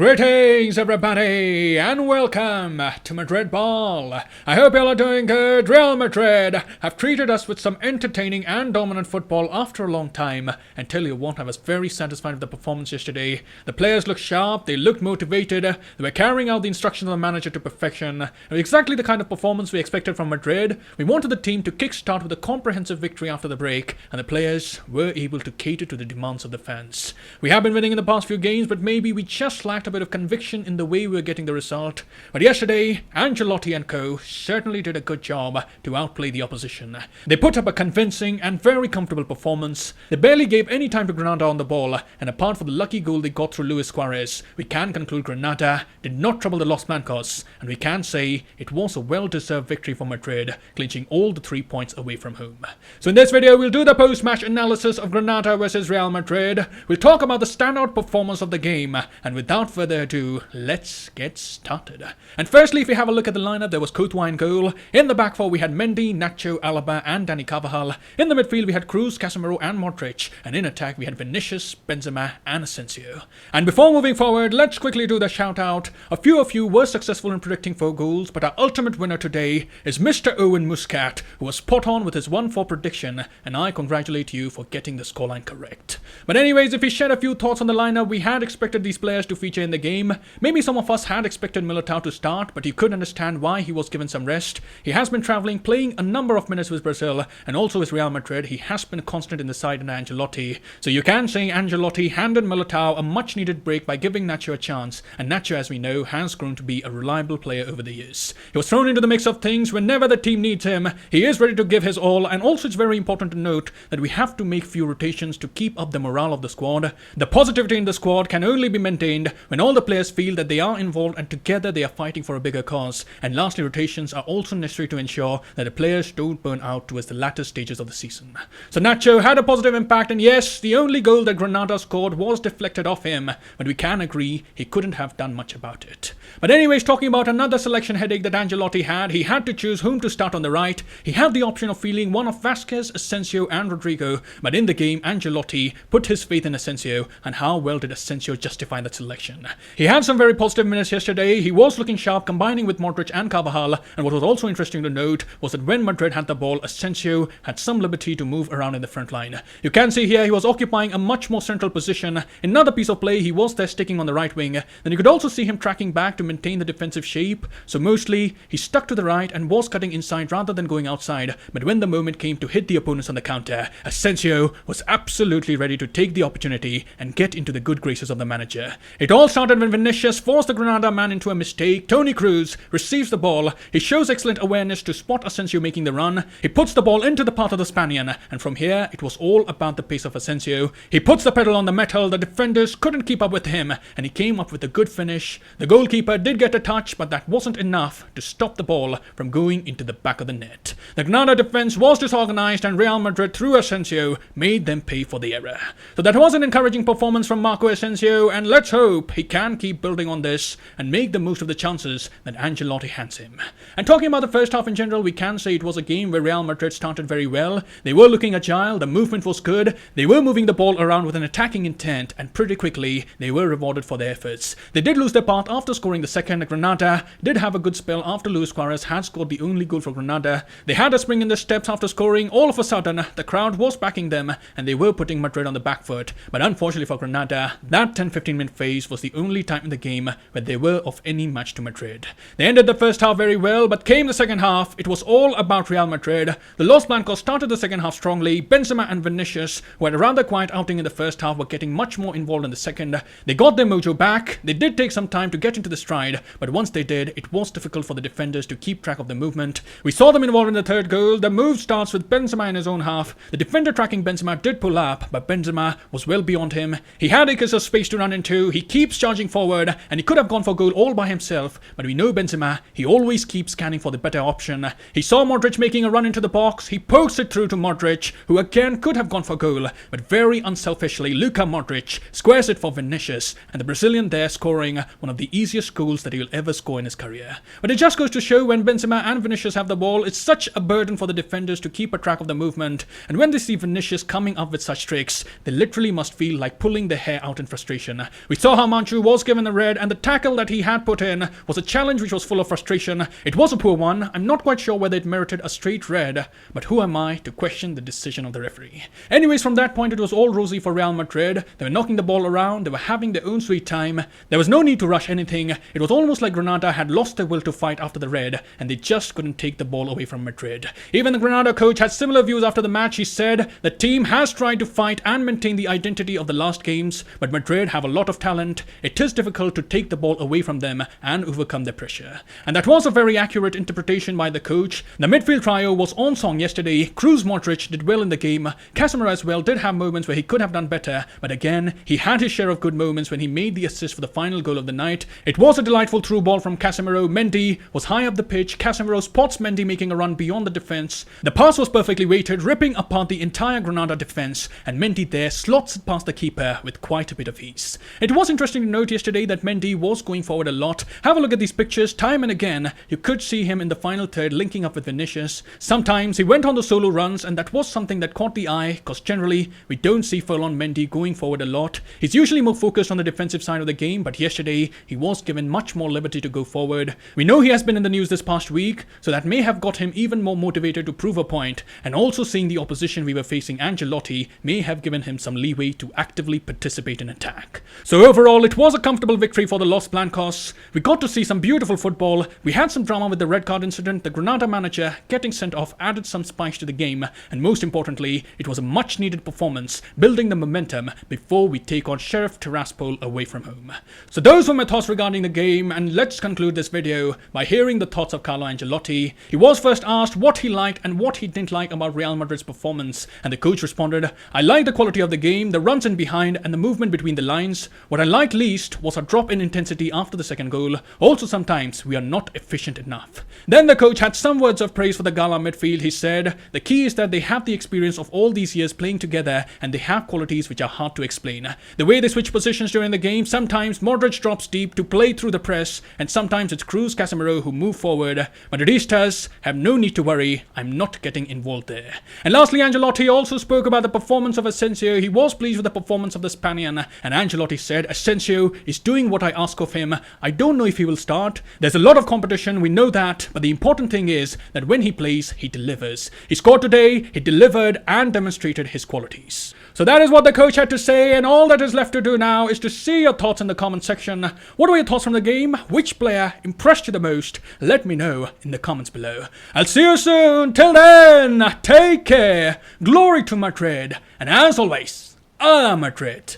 Greetings everybody and welcome to Madrid Ball. I hope you all are doing good. Real Madrid have treated us with some entertaining and dominant football after a long time. And tell you what, I was very satisfied with the performance yesterday. The players looked sharp, they looked motivated, they were carrying out the instructions of the manager to perfection. Exactly the kind of performance we expected from Madrid. We wanted the team to kickstart with a comprehensive victory after the break, and the players were able to cater to the demands of the fans. We have been winning in the past few games, but maybe we just lacked a bit of conviction in the way we were getting the result. But yesterday, Ancelotti and co certainly did a good job to outplay the opposition. They put up a convincing and very comfortable performance. They barely gave any time to Granada on the ball, and apart from the lucky goal they got through Luis Suarez, we can conclude Granada did not trouble the Los Blancos, and we can say it was a well-deserved victory for Madrid, clinching all the 3 points away from home. So in this video, we'll do the post-match analysis of Granada versus Real Madrid. We'll talk about the standout performance of the game, and without further ado, let's get started. And firstly, if we have a look at the lineup, there was Courtois in goal. In the back four, we had Mendy, Nacho, Alaba and Dani Carvajal. In the midfield, we had Kroos, Casemiro and Modric. And in attack, we had Vinicius, Benzema and Asensio. And before moving forward, let's quickly do the shout out. A few of you were successful in predicting 4 goals, but our ultimate winner today is Mr. Owen Muscat, who was spot on with his 1-4 prediction, and I congratulate you for getting the scoreline correct. But anyways, if we share a few thoughts on the lineup, we had expected these players to feature in the game. Maybe some of us had expected Militao to start, but you could understand why he was given some rest. He has been travelling, playing a number of minutes with Brazil, and also with Real Madrid. He has been constant in the side under Ancelotti. So you can say Ancelotti handed Militao a much needed break by giving Nacho a chance, and Nacho, as we know, has grown to be a reliable player over the years. He was thrown into the mix of things whenever the team needs him. He is ready to give his all, and also it's very important to note that we have to make few rotations to keep up the morale of the squad. The positivity in the squad can only be maintained when all the players feel that they are involved and together they are fighting for a bigger cause. And lastly, rotations are also necessary to ensure that the players don't burn out towards the latter stages of the season. So Nacho had a positive impact, and yes, the only goal that Granada scored was deflected off him, but we can agree he couldn't have done much about it. But anyways, talking about another selection headache that Ancelotti had, he had to choose whom to start on the right. He had the option of fielding one of Vasquez, Asensio and Rodrigo, but in the game Ancelotti put his faith in Asensio, and how well did Asensio justify that selection? He had some very positive minutes yesterday. He was looking sharp, combining with Modric and Carvajal, and what was also interesting to note was that when Madrid had the ball, Asensio had some liberty to move around in the front line. You can see here he was occupying a much more central position. Another piece of play, he was there sticking on the right wing. Then you could also see him tracking back to maintain the defensive shape. So mostly he stuck to the right and was cutting inside rather than going outside. But when the moment came to hit the opponents on the counter, Asensio was absolutely ready to take the opportunity and get into the good graces of the manager. It all started when Vinicius forced the Granada man into a mistake. Toni Kroos receives the ball. He shows excellent awareness to spot Asensio making the run. He puts the ball into the path of the Spaniard, and from here it was all about the pace of Asensio. He puts the pedal on the metal. The defenders couldn't keep up with him, and he came up with a good finish. The goalkeeper did get a touch, but that wasn't enough to stop the ball from going into the back of the net. The Granada defense was disorganized, and Real Madrid, through Asensio, made them pay for the error. So that was an encouraging performance from Marco Asensio, and let's hope he can keep building on this and make the most of the chances that Ancelotti hands him. And talking about the first half in general, we can say it was a game where Real Madrid started very well. They were looking agile, the movement was good, they were moving the ball around with an attacking intent, and pretty quickly they were rewarded for their efforts. They did lose their path after scoring the second. Granada did have a good spell after Luis Suarez had scored the only goal for Granada. They had a spring in their steps after scoring. All of a sudden, the crowd was backing them and they were putting Madrid on the back foot. But unfortunately for Granada, that 10-15 minute phase was the only time in the game where they were of any match to Madrid. They ended the first half very well, but came the second half, it was all about Real Madrid. The Los Blancos started the second half strongly. Benzema and Vinicius, who had a rather quiet outing in the first half, were getting much more involved in the second. They got their mojo back. They did take some time to get into the stride, but once they did, it was difficult for the defenders to keep track of the movement. We saw them involved in the third goal. The move starts with Benzema in his own half. The defender tracking Benzema did pull up, but Benzema was well beyond him. He had acres of space to run into. He keeps charging forward, and he could have gone for goal all by himself, but we know Benzema, he always keeps scanning for the better option. He saw Modric making a run into the box. He pokes it through to Modric, who again could have gone for goal, but very unselfishly, Luka Modric squares it for Vinicius, and the Brazilian there scoring one of the easiest goals that he will ever score in his career. But it just goes to show when Benzema and Vinicius have the ball, it's such a burden for the defenders to keep a track of the movement, and when they see Vinicius coming up with such tricks, they literally must feel like pulling their hair out in frustration. We saw how Manchu Nacho was given the red, and the tackle that he had put in was a challenge which was full of frustration. It was a poor one. I'm not quite sure whether it merited a straight red, but who am I to question the decision of the referee? Anyways, from that point it was all rosy for Real Madrid. They were knocking the ball around, they were having their own sweet time. There was no need to rush anything. It was almost like Granada had lost their will to fight after the red, and they just couldn't take the ball away from Madrid. Even the Granada coach had similar views after the match. He said the team has tried to fight and maintain the identity of the last games, but Madrid have a lot of talent. It is difficult to take the ball away from them and overcome their pressure. And that was a very accurate interpretation by the coach. The midfield trio was on song yesterday. Kroos, Modric did well in the game. Casemiro as well did have moments where he could have done better, but again, he had his share of good moments when he made the assist for the final goal of the night. It was a delightful through ball from Casemiro. Mendy was high up the pitch. Casemiro spots Mendy making a run beyond the defense. The pass was perfectly weighted, ripping apart the entire Granada defense, and Mendy there slots it past the keeper with quite a bit of ease. It was interesting to note yesterday that Mendy was going forward a lot. Have a look at these pictures. Time and again, you could see him in the final third linking up with Vinicius. Sometimes he went on the solo runs, and that was something that caught the eye, because generally we don't see Ferland Mendy going forward a lot. He's usually more focused on the defensive side of the game, but yesterday he was given much more liberty to go forward. We know he has been in the news this past week, so that may have got him even more motivated to prove a point, and also seeing the opposition we were facing, Ancelotti, may have given him some leeway to actively participate in attack. So overall, it was a comfortable victory for the Los Blancos. We got to see some beautiful football. We had some drama with the red card incident. The Granada manager getting sent off added some spice to the game, and most importantly, it was a much needed performance, building the momentum before we take on Sheriff Tiraspol away from home. So those were my thoughts regarding the game, and let's conclude this video by hearing the thoughts of Carlo Ancelotti. He was first asked what he liked and what he didn't like about Real Madrid's performance, and the coach responded, "I like the quality of the game, the runs in behind and the movement between the lines. What I liked least was a drop in intensity after the second goal. Also sometimes we are not efficient enough." Then the coach had some words of praise for the Gala midfield. He said, "The key is that they have the experience of all these years playing together, and they have qualities which are hard to explain. The way they switch positions during the game, sometimes Modric drops deep to play through the press, and sometimes it's Kroos Casemiro who move forward. Madridistas have no need to worry, I'm not getting involved there." And lastly, Ancelotti also spoke about the performance of Asensio. He was pleased with the performance of the Spaniard, and Ancelotti said, "Asensio is doing what I ask of him. I don't know if he will start. There's a lot of competition, we know that, but the important thing is that when he plays, he delivers. He scored today, he delivered and demonstrated his qualities." So that is what the coach had to say, and all that is left to do now is to see your thoughts in the comment section. What were your thoughts from the game? Which player impressed you the most? Let me know in the comments below. I'll see you soon. Till then, take care. Glory to Madrid. And as always, a Madrid.